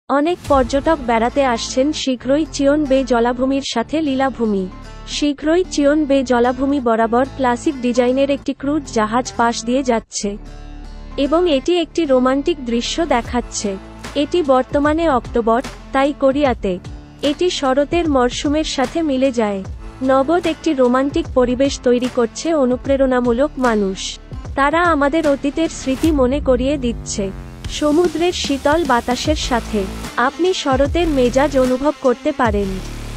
অনেক পর্যটক বেড়াতে আসছেন শীঘ্রই চিয়ন বে জলাভূমির সাথে লীলাভূমি। শীঘ্রই চিয়ন বে জলাভূমি বরাবর ক্লাসিক ডিজাইনের একটি ক্রুজ জাহাজ পাশ দিয়ে যাচ্ছে এবং এটি একটি রোমান্টিক দৃশ্য দেখাচ্ছে। এটি বর্তমানে অক্টোবর, তাই কোরিয়াতে এটি শরতের মরশুমের সাথে মিলে যায়। নগদ একটি রোমান্টিক পরিবেশ তৈরি করছে অনুপ্রেরণামূলক মানুষ। তারা আমাদের অতীতের স্মৃতি মনে করিয়ে দিচ্ছে সমুদ্রের শীতল বাতাসের সাথে। আপনি শরতের মেজাজ অনুভব করতে পারেন,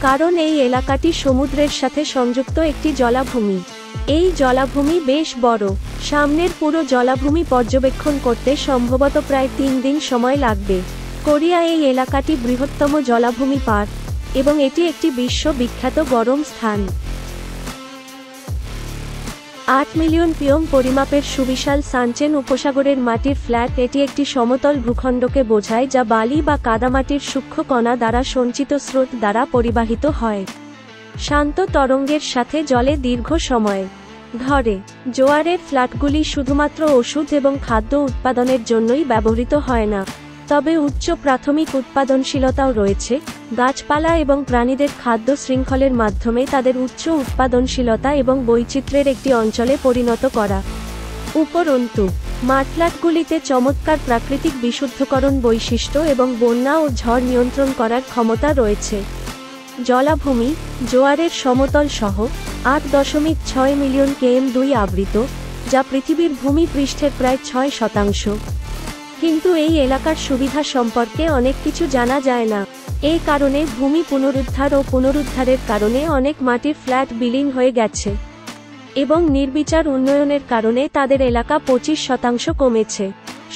কারণ এই এলাকাটি সমুদ্রের সাথে সংযুক্ত একটি জলাভূমি। এই জলাভূমি বেশ বড়। সামনের পুরো জলাভূমি পর্যবেক্ষণ করতে সম্ভবত প্রায় 3 দিন সময় লাগবে। কোরিয়া এই এলাকাটি বৃহত্তম জলাভূমি পার্ক এবং এটি একটি বিশ্ববিখ্যাত গরম স্থান। 8 মিলিয়ন পিয়ং পরিমাপের সুবিশাল সানচেন উপসাগরের মাটির ফ্ল্যাট। এটি একটি সমতল ভূখণ্ডকে বোঝায় যা বালি বা কাদামাটির সূক্ষ্ম কণা দ্বারা সঞ্চিত স্রোত দ্বারা পরিবাহিত হয়, শান্ত তরঙ্গের সাথে জলে দীর্ঘ সময় ধরে। জোয়ারের ফ্ল্যাটগুলি শুধুমাত্র ওষুধ এবং খাদ্য উৎপাদনের জন্যই ব্যবহৃত হয় না, তবে উচ্চ প্রাথমিক উৎপাদনশীলতাও রয়েছে। গাছপালা এবং প্রাণীদের খাদ্য শৃঙ্খলের মাধ্যমে তাদের উচ্চ উৎপাদনশীলতা এবং বৈচিত্র্যের একটি অঞ্চলে পরিণত করা। উপরন্তু, মাঠফ্ল্যাটগুলিতে চমৎকার প্রাকৃতিক বিশুদ্ধকরণ বৈশিষ্ট্য এবং বন্যা ও ঝড় নিয়ন্ত্রণ করার ক্ষমতা রয়েছে। জলাভূমি, জোয়ারের সমতল সহ 8.6 মিলিয়ন km2 আবৃত, যা পৃথিবীর ভূমিপৃষ্ঠের প্রায় 6%। কিন্তু এই এলাকার সুবিধা সম্পর্কে অনেক কিছু জানা যায় না। এই কারণে ভূমি পুনরুদ্ধার ও পুনরুদ্ধারের কারণে অনেক মাটির ফ্ল্যাট বিলীন হয়ে গেছে এবং নির্বিচার উন্নয়নের কারণে তাদের এলাকা 25% কমেছে।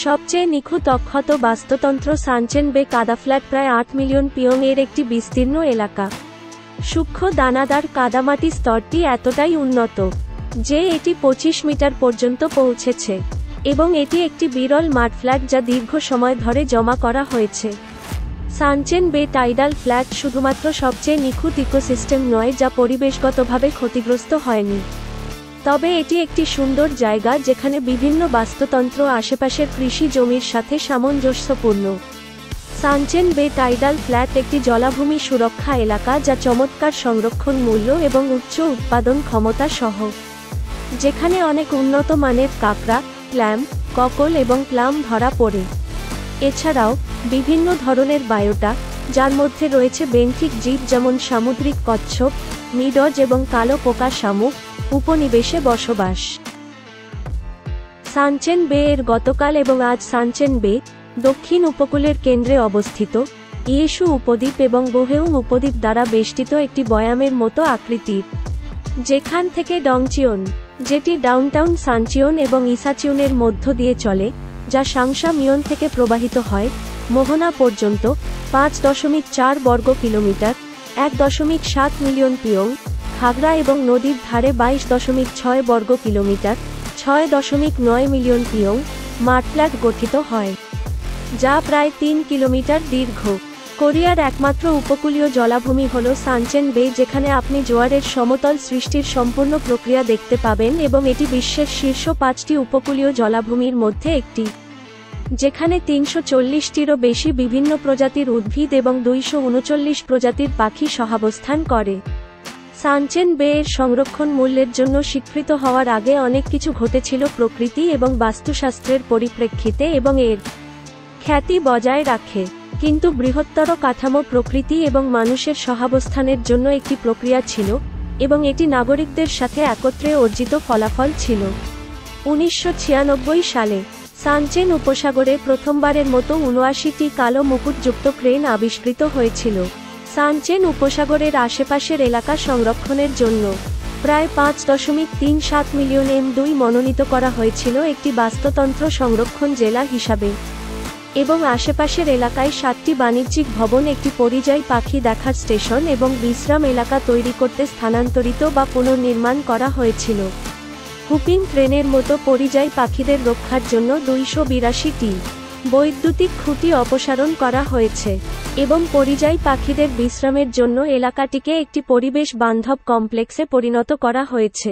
সবচেয়ে নিখুঁত অক্ষত বাস্তুতন্ত্র সানচেন বে কাদাফ্ল্যাট প্রায় 8 মিলিয়ন পিয়ং এর একটি বিস্তীর্ণ এলাকা। সূক্ষ্ম দানাদার কাদামাটি স্তরটি এতটাই উন্নত যে এটি 25 মিটার পর্যন্ত পৌঁছেছে এবং এটি একটি বিরল মাঠফ্ল্যাট যা দীর্ঘ সময় ধরে জমা করা হয়েছে। সানচেন বে টাইডাল ফ্ল্যাট শুধুমাত্র সবচেয়ে নিখুঁত ইকোসিস্টেম নয় যা পরিবেশগতভাবে ক্ষতিগ্রস্ত হয়নি, তবে এটি একটি সুন্দর জায়গা যেখানে বিভিন্ন বাস্তুতন্ত্র আশেপাশের কৃষি জমির সাথে সামঞ্জস্যপূর্ণ। সানচেন বে টাইডাল ফ্ল্যাট একটি জলাভূমি সুরক্ষা এলাকা যা চমৎকার সংরক্ষণ মূল্য এবং উচ্চ উৎপাদন ক্ষমতা সহ, যেখানে অনেক উন্নত মানের কাঁকড়া, ক্ল্যাম, ককল এবং প্লাম ধরা পড়ে। এছাড়াও বিভিন্ন ধরনের বায়োটা, যার মধ্যে রয়েছে বেন্থিক জীব যেমন সামুদ্রিক কচ্ছপ, মিডজ এবং কালো পোকা শামুক, উপনিবেশে বসবাস। সানচেন বে এর গতকাল এবং আজ সানচেন বে, দক্ষিণ উপকূলের কেন্দ্রে অবস্থিত, ইয়েশু উপদ্বীপ এবং বোহেউং উপদ্বীপ দ্বারা বেষ্টিত একটি বয়ামের মতো আকৃতির, যেখান থেকে ডংচিয়ন, যেটি ডাউনটাউন সানচিয়ন এবং ইসাচিয়নের মধ্য দিয়ে চলে, যা সাংসা মিয়ন থেকে প্রবাহিত হয়, মোহনা পর্যন্ত 5.4 বর্গ কিলোমিটার, 1.7 মিলিয়ন পিয়ং, খাগড়া এবং নদীর ধারে 22.6 বর্গ কিলোমিটার, 6.9 মিলিয়ন পিয়ং, মাঠফ্ল্যাট গঠিত হয়, যা প্রায় 3 কিলোমিটার দীর্ঘ। কোরিয়ার একমাত্র উপকূলীয় জলাভূমি হল সানচেন বে, যেখানে আপনি জোয়ারের সমতল সৃষ্টির সম্পূর্ণ প্রক্রিয়া দেখতে পাবেন এবং এটি বিশ্বের শীর্ষ 5টি উপকূলীয় জলাভূমির মধ্যে একটি, যেখানে 340টিরও বেশি বিভিন্ন প্রজাতির উদ্ভিদ এবং 239 প্রজাতির পাখি সহাবস্থান করে। সানচেন বে এর সংরক্ষণ মূল্যের জন্য স্বীকৃত হওয়ার আগে অনেক কিছু ঘটেছিল প্রকৃতি এবং বাস্তুশাস্ত্রের পরিপ্রেক্ষিতে এবং এর খ্যাতি বজায় রাখে। কিন্তু বৃহত্তর কাঠামো প্রকৃতি এবং মানুষের সহাবস্থানের জন্য একটি প্রক্রিয়া ছিল এবং এটি নাগরিকদের সাথে একত্রে অর্জিত ফলাফল ছিল। 1996 সালে সানচেন উপসাগরে প্রথমবারের মতো 79টি কালো মুকুটযুক্ত ক্রেন আবিষ্কৃত হয়েছিল। সানচেন উপসাগরের আশেপাশের এলাকা সংরক্ষণের জন্য প্রায় 5.37 মিলিয়ন m2 মনোনীত করা হয়েছিল একটি বাস্তুতন্ত্র সংরক্ষণ জেলা হিসাবে, এবং আশেপাশের এলাকায় 7টি বাণিজ্যিক ভবন, একটি পরিযায়ী পাখি দেখার স্টেশন এবং বিশ্রাম এলাকা তৈরি করতে স্থানান্তরিত বা পুনর্নির্মাণ করা হয়েছিল। হুপিং ক্রেনের মতো পরিযায়ী পাখিদের রক্ষার জন্য 282টি বৈদ্যুতিক খুঁটি অপসারণ করা হয়েছে এবং পরিযায়ী পাখিদের বিশ্রামের জন্য এলাকাটিকে একটি পরিবেশ বান্ধব কমপ্লেক্সে পরিণত করা হয়েছে।